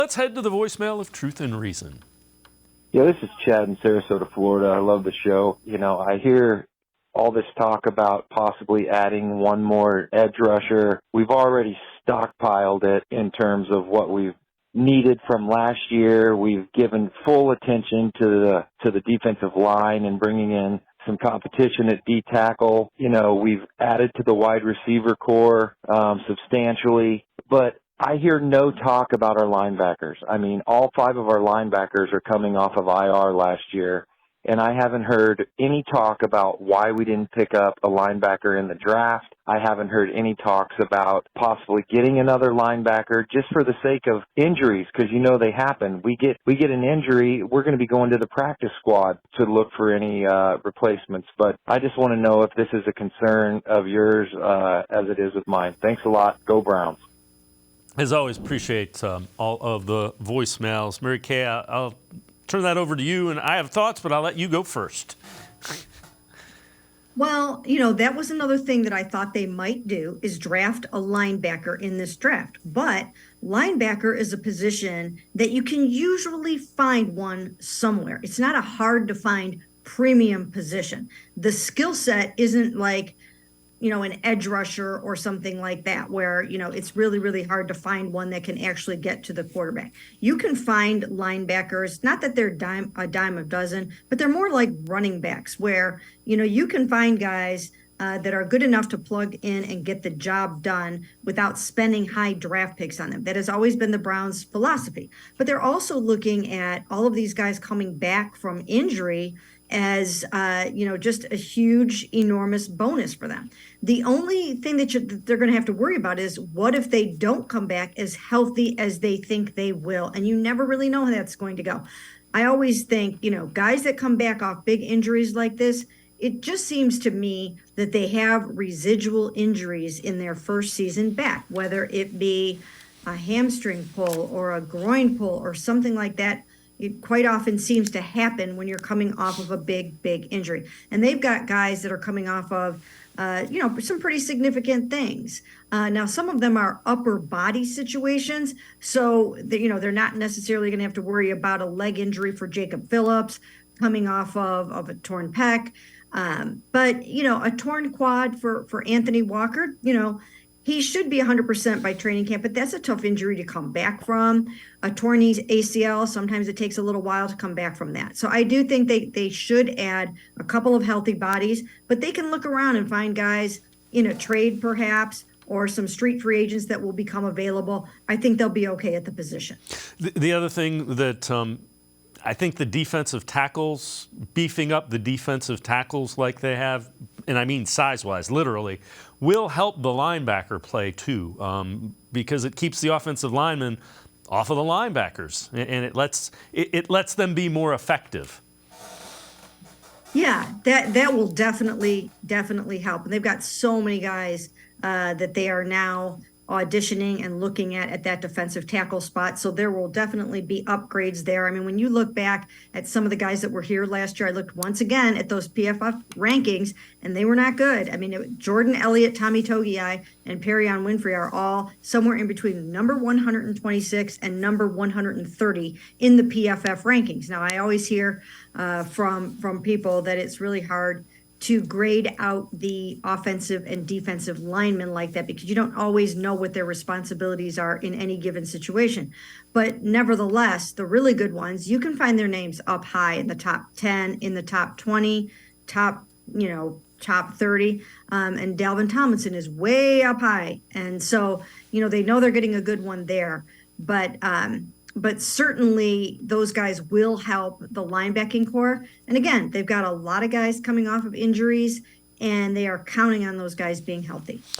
Let's head to the voicemail of Truth and Reason. Yeah, this is Chad in Sarasota, Florida. I love the show. I hear all this talk about possibly adding one more edge rusher. We've already stockpiled it in terms of what we've needed from last year. We've given full attention to the defensive line and bringing in some competition at D tackle. We've added to the wide receiver core substantially, but I hear no talk about our linebackers. I mean, all 5 of our linebackers are coming off of IR last year, and I haven't heard any talk about why we didn't pick up a linebacker in the draft. I haven't heard any talks about possibly getting another linebacker just for the sake of injuries, because they happen. We get an injury, we're going to be going to the practice squad to look for any replacements. But I just want to know if this is a concern of yours as it is with mine. Thanks a lot. Go Browns. As always, appreciate all of the voicemails. Mary Kay, I'll turn that over to you, and I have thoughts, but I'll let you go first. Well, that was another thing that I thought they might do, is draft a linebacker in this draft. But linebacker is a position that you can usually find one somewhere. It's not a hard to find premium position. The skill set isn't like an edge rusher or something like that, where, it's really, really hard to find one that can actually get to the quarterback. You can find linebackers, not that they're a dime a dozen, but they're more like running backs, where, you can find guys that are good enough to plug in and get the job done without spending high draft picks on them. That has always been the Browns' philosophy. But they're also looking at all of these guys coming back from injury as, just a huge, enormous bonus for them. The only thing that they're going to have to worry about is, what if they don't come back as healthy as they think they will? And you never really know how that's going to go. I always think, guys that come back off big injuries like this, it just seems to me that they have residual injuries in their first season back, whether it be a hamstring pull or a groin pull or something like that. It quite often seems to happen when you're coming off of a big injury. And they've got guys that are coming off of, some pretty significant things. Now, some of them are upper body situations. So, they're not necessarily going to have to worry about a leg injury for Jacob Phillips coming off of a torn pec. But, a torn quad for Anthony Walker, he should be 100% by training camp, but that's a tough injury to come back from. A torn ACL, sometimes it takes a little while to come back from that. So I do think they should add a couple of healthy bodies, but they can look around and find guys in a trade perhaps, or some street free agents that will become available. I think they'll be okay at the position. The other thing that I think the defensive tackles, beefing up the defensive tackles like they have, and I mean size-wise, literally, will help the linebacker play too, because it keeps the offensive linemen off of the linebackers, and it lets them be more effective. Yeah, that will definitely help. And they've got so many guys that they are now auditioning and looking at that defensive tackle spot. So there will definitely be upgrades there. I mean, when you look back at some of the guys that were here last year, I looked once again at those PFF rankings, and they were not good. I mean, Jordan Elliott, Tommy Togiai, and Perion Winfrey are all somewhere in between number 126 and number 130 in the PFF rankings. Now, I always hear from people that it's really hard to grade out the offensive and defensive linemen like that, because you don't always know what their responsibilities are in any given situation. But nevertheless, the really good ones, you can find their names up high in the top 10, in the top 20, top 30. And Dalvin Tomlinson is way up high. And so, they know they're getting a good one there. But certainly those guys will help the linebacking core. And again, they've got a lot of guys coming off of injuries, and they are counting on those guys being healthy.